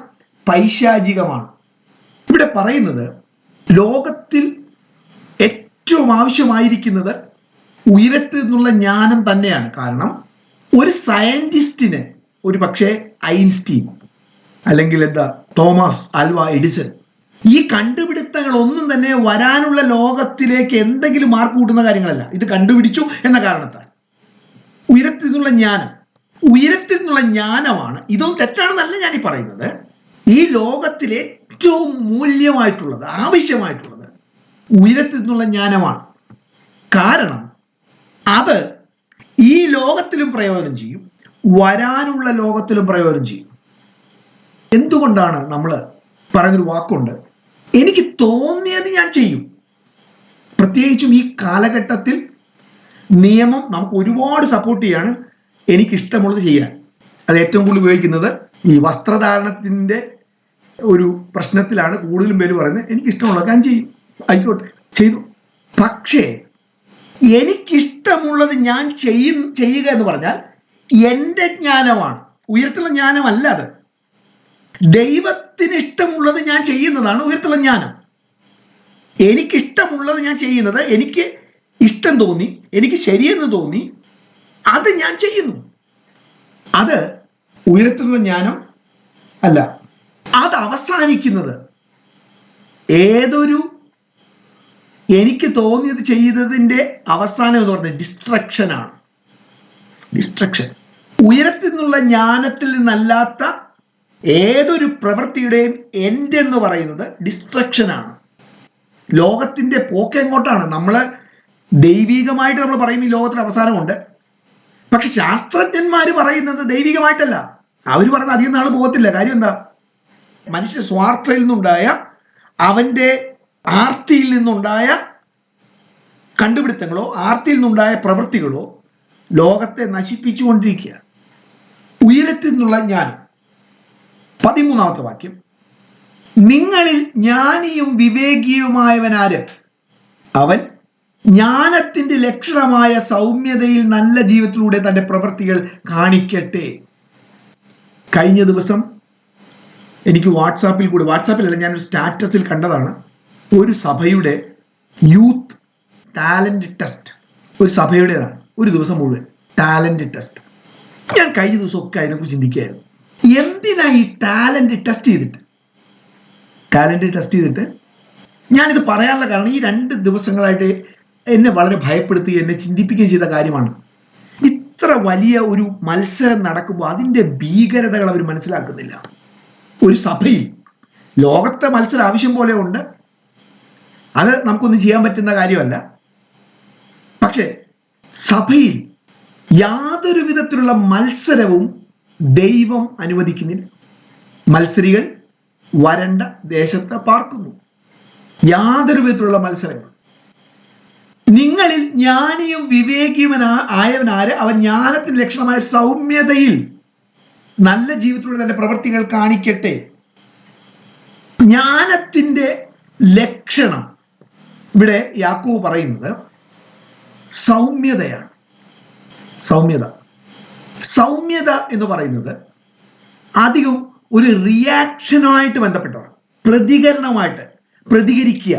പൈശാചികമാണ്. ഇവിടെ പറയുന്നത് ലോകത്തിൽ ഏറ്റവും ആവശ്യമായിരിക്കുന്നത് ഉയരത്തിൽ നിന്നുള്ള ജ്ഞാനം തന്നെയാണ്. കാരണം ഒരു സയന്റിസ്റ്റിന്, ഒരു പക്ഷേ ഐൻസ്റ്റീൻ അല്ലെങ്കിൽ തോമസ് ആൽവ എഡിസൺ, ഈ കണ്ടുപിടുത്തങ്ങൾ ഒന്നും തന്നെ വരാനുള്ള ലോകത്തിലേക്ക് എന്തെങ്കിലും മാർക്ക് കൂട്ടുന്ന കാര്യങ്ങളല്ല. ഇത് കണ്ടുപിടിച്ചു എന്ന കാരണത്താൽ. ഉയരത്തിൽ നിന്നുള്ള ജ്ഞാനമാണ്. ഇതൊന്നും തെറ്റാണെന്നല്ല ഞാൻ ഈ പറയുന്നത്. ഈ ലോകത്തിൽ ഏറ്റവും മൂല്യമായിട്ടുള്ളത്, ആവശ്യമായിട്ടുള്ളത് ഉയരത്തിൽ നിന്നുള്ള ജ്ഞാനമാണ്. കാരണം അത് ഈ ലോകത്തിലും പ്രയോജനം ചെയ്യും, വരാനുള്ള ലോകത്തിലും പ്രയോജനം ചെയ്യും. എന്തുകൊണ്ടാണ് നമ്മൾ പറയുന്നൊരു വാക്കുണ്ട്, എനിക്ക് തോന്നിയത് ഞാൻ ചെയ്യും. പ്രത്യേകിച്ചും ഈ കാലഘട്ടത്തിൽ നിയമം നമുക്ക് ഒരുപാട് സപ്പോർട്ട് ചെയ്യാണ് എനിക്കിഷ്ടമുള്ളത് ചെയ്യാൻ. അത് ഏറ്റവും കൂടുതൽ ഉപയോഗിക്കുന്നത് ഈ വസ്ത്രധാരണത്തിൻ്റെ ഒരു പ്രശ്നത്തിലാണ്. കൂടുതലും പേര് പറയുന്നത് എനിക്കിഷ്ടമുള്ളത് ഞാൻ ചെയ്യും, ആയിക്കോട്ടെ ചെയ്തു. പക്ഷേ എനിക്കിഷ്ടമുള്ളത് ഞാൻ ചെയ്യുക എന്ന് പറഞ്ഞാൽ എൻ്റെ ജ്ഞാനമാണ്, ഉയരത്തിലുള്ള ജ്ഞാനമല്ല അത്. ദൈവത്തിന് ഇഷ്ടമുള്ളത് ഞാൻ ചെയ്യുന്നതാണ് ഉയരത്തിലുള്ള ജ്ഞാനം. എനിക്കിഷ്ടമുള്ളത് ഞാൻ ചെയ്യുന്നത്, എനിക്ക് ഇഷ്ടം തോന്നി, എനിക്ക് ശരിയെന്ന് തോന്നി, അത് ഞാൻ ചെയ്യുന്നു. അത് ഉയരത്തിലുള്ള ജ്ഞാനം അല്ല. അത് അവസാനിക്കുന്നത് ഏതൊരു എനിക്ക് തോന്നിയത് ചെയ്തതിൻ്റെ അവസാനം എന്ന് പറയുന്നത് ഡിസ്ട്രക്ഷനാണ്. ഡിസ്ട്രക്ഷൻ. ഉയരത്തിൽ നിന്നുള്ള ജ്ഞാനത്തിൽ നിന്നല്ലാത്ത ഏതൊരു പ്രവൃത്തിയുടെയും എൻഡ് എന്ന് പറയുന്നത് ഡിസ്ട്രക്ഷനാണ്. ലോകത്തിന്റെ പോക്ക് എങ്ങോട്ടാണ്? നമ്മൾ ദൈവികമായിട്ട് നമ്മൾ പറയും ഈ ലോകത്തിന് അവസാനമുണ്ട്. പക്ഷെ ശാസ്ത്രജ്ഞന്മാർ പറയുന്നത് ദൈവികമായിട്ടല്ല. അവർ പറയുന്നത് അധികം നാൾ പോകത്തില്ല. കാര്യം എന്താ? മനുഷ്യ സ്വാർത്ഥയിൽ നിന്നുണ്ടായ, അവന്റെ ആർത്തിയിൽ നിന്നുണ്ടായ കണ്ടുപിടുത്തങ്ങളോ ആർത്തിയിൽ നിന്നുണ്ടായ പ്രവൃത്തികളോ ലോകത്തെ നശിപ്പിച്ചുകൊണ്ടിരിക്കുക. ഉയരത്തിൽ നിന്നുള്ള ജ്ഞാനം. 13-ാമത്തെ വാക്യം, നിങ്ങളിൽ ജ്ഞാനിയും വിവേകിയുമായവനാര്? അവൻ ജ്ഞാനത്തിന്റെ ലക്ഷണമായ സൗമ്യതയിൽ നല്ല ജീവിതത്തിലൂടെ തന്റെ പ്രവൃത്തികൾ കാണിക്കട്ടെ. കഴിഞ്ഞ ദിവസം എനിക്ക് വാട്സാപ്പിലല്ല, ഞാനൊരു സ്റ്റാറ്റസിൽ കണ്ടതാണ്. ഒരു സഭയുടെ യൂത്ത് ടാലന്റ് ടെസ്റ്റ്, ഒരു സഭയുടേതാണ്, ഒരു ദിവസം മുഴുവൻ ടാലന്റ് ടെസ്റ്റ്. ഞാൻ കഴിഞ്ഞ ദിവസമൊക്കെ അതിനെക്കുറിച്ച് ചിന്തിക്കുകയായിരുന്നു. എന്തിനാ ഈ ടാലന്റ് ടെസ്റ്റ് ചെയ്തിട്ട് ഞാനിത് പറയാനുള്ള കാരണം, ഈ 2 ദിവസങ്ങളായിട്ട് എന്നെ വളരെ ഭയപ്പെടുത്തുകയും എന്നെ ചിന്തിപ്പിക്കുകയും ചെയ്ത കാര്യമാണ്. ഇത്ര വലിയ ഒരു മത്സരം നടക്കുമ്പോൾ അതിൻ്റെ ഭീകരതകൾ അവർ മനസ്സിലാക്കുന്നില്ല. ഒരു സഭയിൽ, ലോകത്തെ മത്സരം ആവശ്യം പോലെ ഉണ്ട്, അത് നമുക്കൊന്നും ചെയ്യാൻ പറ്റുന്ന കാര്യമല്ല. പക്ഷെ സഭയിൽ യാതൊരു വിധത്തിലുള്ള മത്സരവും ദൈവം അനുവദിക്കുന്നില്ല. മത്സരികൾ വരണ്ട ദേശത്ത് പാർക്കുന്നു. യാതൊരു വിധത്തിലുള്ള മത്സരങ്ങൾ. നിങ്ങളിൽ ജ്ഞാനിയും വിവേകിയുമായവനാര്? അവൻ ജ്ഞാനത്തിന്റെ ലക്ഷണമായ സൗമ്യതയിൽ നല്ല ജീവിതത്തിലൂടെ തന്റെ പ്രവൃത്തികൾ കാണിക്കട്ടെ. ജ്ഞാനത്തിന്റെ ലക്ഷണം ഇവിടെ യാക്കോബ് പറയുന്നത് സൗമ്യതയാണ്. സൗമ്യത എന്ന് പറയുന്നത് അധികം ഒരു റിയാക്ഷനുമായിട്ട് ബന്ധപ്പെട്ടതാണ്. പ്രതികരണമായിട്ട് പ്രതികരിക്കുക.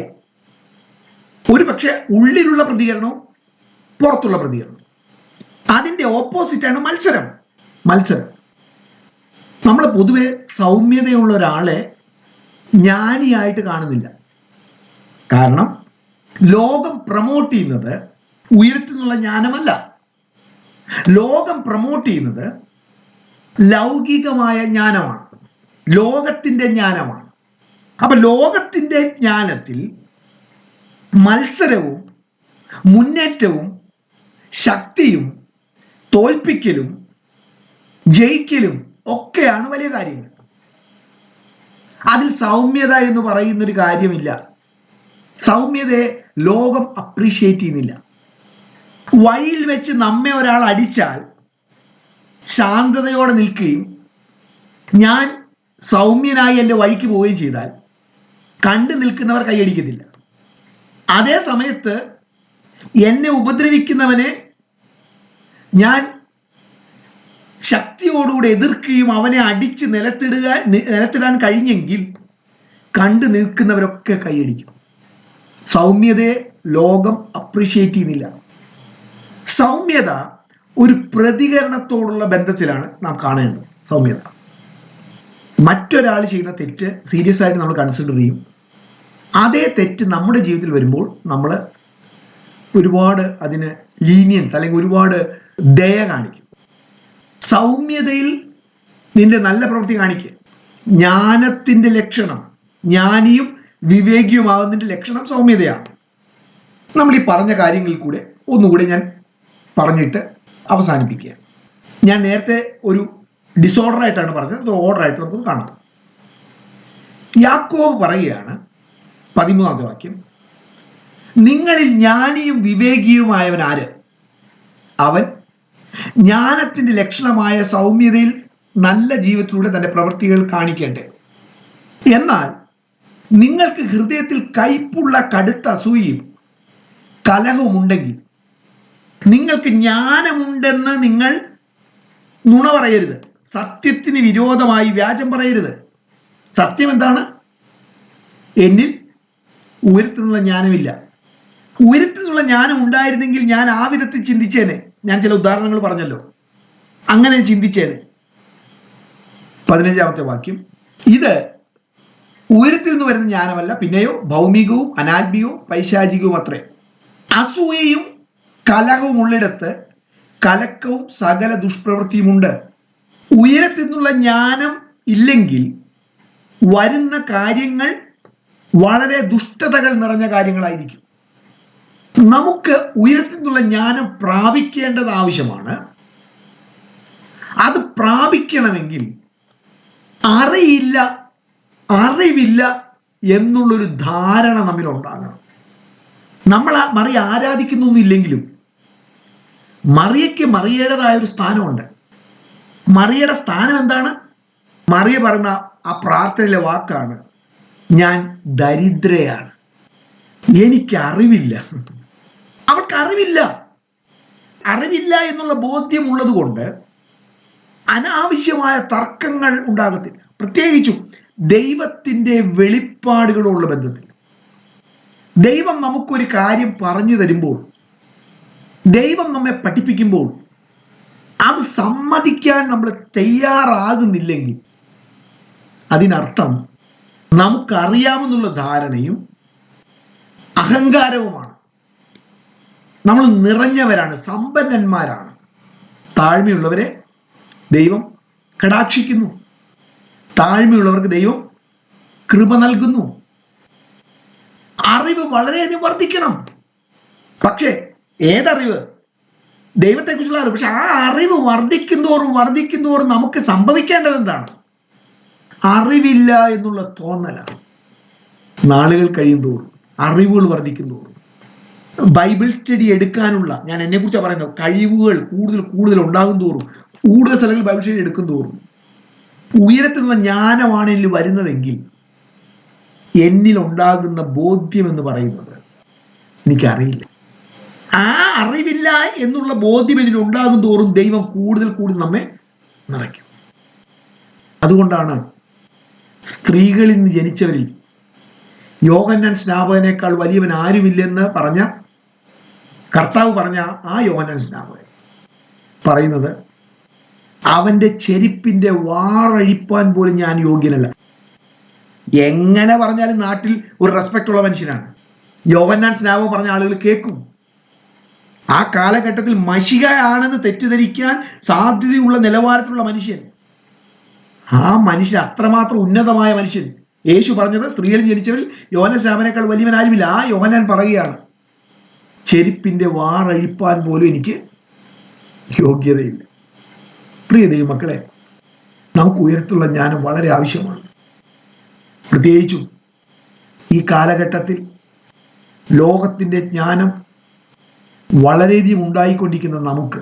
ഒരു പക്ഷെ ഉള്ളിലുള്ള പ്രതികരണവും പുറത്തുള്ള പ്രതികരണം. അതിൻ്റെ ഓപ്പോസിറ്റാണ് മത്സരം. നമ്മൾ പൊതുവെ സൗമ്യതയുള്ള ഒരാളെ ജ്ഞാനിയായിട്ട് കാണുന്നില്ല. കാരണം ലോകം പ്രൊമോട്ട് ചെയ്യുന്നത് ഉയരത്തിൽ നിന്നുള്ള ജ്ഞാനമല്ല. ലോകം പ്രൊമോട്ട് ചെയ്യുന്നത് ലൗകികമായ ജ്ഞാനമാണ്, ലോകത്തിന്റെ ജ്ഞാനമാണ്. അപ്പൊ ലോകത്തിന്റെ ജ്ഞാനത്തിൽ മത്സരവും മുന്നേറ്റവും ശക്തിയും തോൽപ്പിക്കലും ജയിക്കലും ഒക്കെയാണ് വലിയ കാര്യങ്ങൾ. അതിൽ സൗമ്യത എന്ന് പറയുന്നൊരു കാര്യമില്ല. സൗമ്യതയെ ലോകം അപ്രീഷിയേറ്റ് ചെയ്യുന്നില്ല. വഴിയിൽ വെച്ച് നമ്മെ ഒരാൾ അടിച്ചാൽ ശാന്തതയോടെ നിൽക്കുകയും ഞാൻ സൗമ്യനായി എൻ്റെ വഴിക്ക് പോവുകയും ചെയ്താൽ കണ്ടു നിൽക്കുന്നവർ കൈയടിക്കത്തില്ല. അതേ സമയത്ത് എന്നെ ഉപദ്രവിക്കുന്നവനെ ഞാൻ ശക്തിയോടുകൂടി എതിർക്കുകയും അവനെ അടിച്ച് നിലത്തിടാൻ കഴിഞ്ഞെങ്കിൽ കണ്ടു നിൽക്കുന്നവരൊക്കെ കൈയടിക്കും. സൗമ്യതയെ ലോകം അപ്രീഷിയേറ്റ് ചെയ്യുന്നില്ല. സൗമ്യത ഒരു പ്രതികരണത്തോടുള്ള ബന്ധത്തിലാണ് നാം കാണേണ്ടത്. സൗമ്യത മറ്റൊരാൾ ചെയ്യുന്ന തെറ്റ് സീരിയസ് ആയിട്ട് നമ്മൾ കൺസിഡർ ചെയ്യും. അതേ തെറ്റ് നമ്മുടെ ജീവിതത്തിൽ വരുമ്പോൾ നമ്മൾ ഒരുപാട് അതിന് ലീനിയൻസ് അല്ലെങ്കിൽ ഒരുപാട് ദയ കാണിക്കും. സൗമ്യതയിൽ നിന്റെ നല്ല പ്രവൃത്തി കാണിക്കുക. ജ്ഞാനത്തിന്റെ ലക്ഷണം, ജ്ഞാനിയും വിവേകിയുമാകുന്നതിന്റെ ലക്ഷണം സൗമ്യതയാണ്. നമ്മൾ ഈ പറഞ്ഞ കാര്യങ്ങളിൽ കൂടെ ഒന്നുകൂടെ ഞാൻ പറഞ്ഞിട്ട് അവസാനിപ്പിക്കുക. ഞാൻ നേരത്തെ ഒരു ഡിസോർഡർ ആയിട്ടാണ് പറഞ്ഞത്, അത് ഓർഡർ ആയിട്ട് നമുക്ക് കാണാം. യാക്കോബ് പറയുകയാണ് 13ാമത്തെ വാക്യം, നിങ്ങളിൽ ജ്ഞാനിയും വിവേകിയുമായവൻ ആര്? അവൻ ജ്ഞാനത്തിന്റെ ലക്ഷണമായ സൗമ്യതയിൽ നല്ല ജീവിതത്തിലൂടെ തന്റെ പ്രവൃത്തികൾ കാണിക്കട്ടെ. എന്നാൽ നിങ്ങൾക്ക് ഹൃദയത്തിൽ കയ്പുള്ള കടുത്ത അസൂയയും കലഹവും ഉണ്ടെങ്കിൽ നിങ്ങൾക്ക് ജ്ഞാനമുണ്ടെന്ന് നിങ്ങൾ നുണ പറയരുത്. സത്യത്തിന് വിരോധമായി വ്യാജം പറയരുത്. സത്യം എന്താണ്? എന്നിൽ ഉയരത്തിനുള്ള ജ്ഞാനമില്ല. ഉയരത്തിനുള്ള ജ്ഞാനം ഉണ്ടായിരുന്നെങ്കിൽ ഞാൻ ആ വിധത്തിൽ ചിന്തിച്ചേനെ. ഞാൻ ചില ഉദാഹരണങ്ങൾ പറഞ്ഞല്ലോ, അങ്ങനെ ചിന്തിച്ചേനെ. 15ാമത്തെ വാക്യം, ഇത് ഉയരത്തിൽ നിന്ന് വരുന്ന ജ്ഞാനമല്ല, പിന്നെയോ ഭൗമികവും അനാത്മികവും പൈശാചികവും അത്രേ. അസൂയയും കലഹവും ഉള്ളിടത്ത് കലക്കവും സകല ദുഷ്പ്രവൃത്തിയുമുണ്ട്. ഉയരത്തിൽ നിന്നുള്ള ജ്ഞാനം ഇല്ലെങ്കിൽ വരുന്ന കാര്യങ്ങൾ വളരെ ദുഷ്ടതകൾ നിറഞ്ഞ കാര്യങ്ങളായിരിക്കും. നമുക്ക് ഉയരത്തിൽ നിന്നുള്ള ജ്ഞാനം പ്രാപിക്കേണ്ടത് ആവശ്യമാണ്. അത് പ്രാപിക്കണമെങ്കിൽ അറിവില്ല എന്നുള്ളൊരു ധാരണ നമ്മിൽ ഉണ്ടാകണം. നമ്മൾ മറിയ ആരാധിക്കുന്നൊന്നുമില്ലെങ്കിലും മറിയയ്ക്ക് മറിയയുടേതായ ഒരു സ്ഥാനമുണ്ട്. മറിയയുടെ സ്ഥാനം എന്താണ്? മറിയ പറഞ്ഞ ആ പ്രാർത്ഥനയിലെ വാക്കാണ്, ഞാൻ ദരിദ്രയാണ്, എനിക്ക് അറിവില്ല. അവൾക്ക് അറിവില്ല എന്നുള്ള ബോധ്യമുള്ളത് കൊണ്ട് അനാവശ്യമായ തർക്കങ്ങൾ ഉണ്ടാകത്തില്ല. പ്രത്യേകിച്ചും ദൈവത്തിന്റെ വെളിപ്പാടുകളുള്ള ബന്ധത്തിൽ. ദൈവം നമുക്കൊരു കാര്യം പറഞ്ഞു തരുമ്പോൾ, ദൈവം നമ്മെ പഠിപ്പിക്കുമ്പോൾ അത് സമ്മതിക്കാൻ നമ്മൾ തയ്യാറാകുന്നില്ലെങ്കിൽ അതിനർത്ഥം നമുക്കറിയാമെന്നുള്ള ധാരണയും അഹങ്കാരവുമാണ്. നമ്മൾ നിറഞ്ഞവരാണ്, സമ്പന്നന്മാരാണ്. താഴ്മയുള്ളവരെ ദൈവം കടാക്ഷിക്കുന്നു. താഴ്മയുള്ളവർക്ക് ദൈവം കൃപ നൽകുന്നു. അറിവ് വളരെയധികം വർദ്ധിക്കണം. പക്ഷേ ഏതറിവ്? ദൈവത്തെക്കുറിച്ചുള്ള അറിവ്. പക്ഷെ ആ അറിവ് വർദ്ധിക്കുന്തോറും നമുക്ക് സംഭവിക്കേണ്ടത് എന്താണ്? അറിവില്ല എന്നുള്ള തോന്നലാണ്. നാളുകൾ കഴിയും തോറും, അറിവുകൾ വർദ്ധിക്കും തോറും, ബൈബിൾ സ്റ്റഡി എടുക്കാനുള്ള, ഞാൻ എന്നെ കുറിച്ച് പറയുന്നത്, കഴിവുകൾ കൂടുതൽ ഉണ്ടാകും തോറും, കൂടുതൽ സ്ഥലങ്ങളിൽ ബൈബിൾ സ്റ്റഡി എടുക്കും തോറും ഉയരത്തിൽ നിന്നുള്ള ജ്ഞാനമാണ് എന്നിൽ വരുന്നതെങ്കിൽ എന്നിൽ ഉണ്ടാകുന്ന ബോധ്യം എന്ന് പറയുന്നത് എനിക്കറിയില്ല. ആ അറിവില്ല എന്നുള്ള ബോധ്യം എന്നിൽ ഉണ്ടാകും തോറും ദൈവം കൂടുതൽ നമ്മെ നിറയ്ക്കും. അതുകൊണ്ടാണ് സ്ത്രീകളിൽ നിന്ന് ജനിച്ചവരിൽ യോഹന്നാൻ സ്നാപകനേക്കാൾ വലിയവൻ ആരുമില്ലെന്ന് പറഞ്ഞ കർത്താവ് പറഞ്ഞ ആ യോഹന്നാൻ സ്നാപകൻ പറയുന്നത്, അവന്റെ ചെരുപ്പിന്റെ വാറഴിപ്പാൻ പോലും ഞാൻ യോഗ്യനല്ല. എങ്ങനെ പറഞ്ഞാലും നാട്ടിൽ ഒരു റെസ്പെക്ട് ഉള്ള മനുഷ്യനാണ്. യോഹന്നാൻ സ്നാപകൻ പറഞ്ഞ ആളുകൾ കേൾക്കും. ആ കാലഘട്ടത്തിൽ മശിഹയാണെന്ന് തെറ്റിദ്ധരിക്കാൻ സാധ്യതയുള്ള നിലവാരത്തിലുള്ള മനുഷ്യൻ, ആ മനുഷ്യൻ അത്രമാത്രം ഉന്നതമായ മനുഷ്യൻ. യേശു പറഞ്ഞത് സ്ത്രീകളിൽ ജനിച്ചവരിൽ യോഹന്നാനേക്കാൾ വലിയവൻ ആരുമില്ല. ആ യോഹന്നാൻ പറയുകയാണ്, ചെരുപ്പിന്റെ വാറഴിപ്പാൻ പോലും എനിക്ക് യോഗ്യതയില്ല. പ്രിയ ദൈവമക്കളെ, നമുക്ക് ഉയരത്തുള്ള ജ്ഞാനം വളരെ ആവശ്യമാണ്. പ്രത്യേകിച്ചും ഈ കാലഘട്ടത്തിൽ ലോകത്തിന്റെ ജ്ഞാനം വളരെയധികം ഉണ്ടായിക്കൊണ്ടിരിക്കുന്ന നമുക്ക്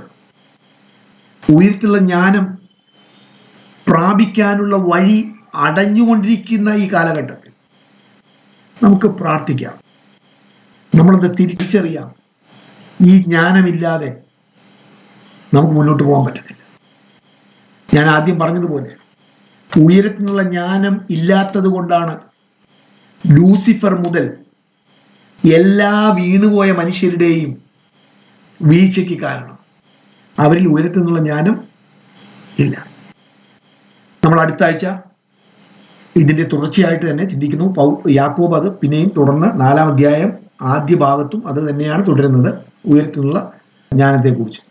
ഉയരത്തിലുള്ള ജ്ഞാനം പ്രാപിക്കാനുള്ള വഴി അടഞ്ഞുകൊണ്ടിരിക്കുന്ന ഈ കാലഘട്ടത്തിൽ നമുക്ക് പ്രാർത്ഥിക്കാം. നമ്മളത് തിരിച്ചറിയാം. ഈ ജ്ഞാനമില്ലാതെ നമുക്ക് മുന്നോട്ട് പോകാൻ പറ്റത്തില്ല. ഞാൻ ആദ്യം പറഞ്ഞതുപോലെ ഉയരത്തിൽ നിന്നുള്ള ജ്ഞാനം ഇല്ലാത്തത് കൊണ്ടാണ് ലൂസിഫർ മുതൽ എല്ലാ വീണുപോയ മനുഷ്യരുടെയും വീഴ്ചയ്ക്ക് കാരണം. അവരിൽ ഉയരത്തിൽ നിന്നുള്ള ജ്ഞാനം ഇല്ല. നമ്മൾ അടുത്ത ആഴ്ച ഇതിന്റെ തുടർച്ചയായിട്ട് തന്നെ ചിന്തിക്കുന്നു. യാക്കോബ് അത് പിന്നെയും തുടർന്ന് 4-ാം അധ്യായം ആദ്യ ഭാഗത്തും അത് തന്നെയാണ് തുടരുന്നത്, ഉയരത്തിൽ നിന്നുള്ള ജ്ഞാനത്തെക്കുറിച്ച്.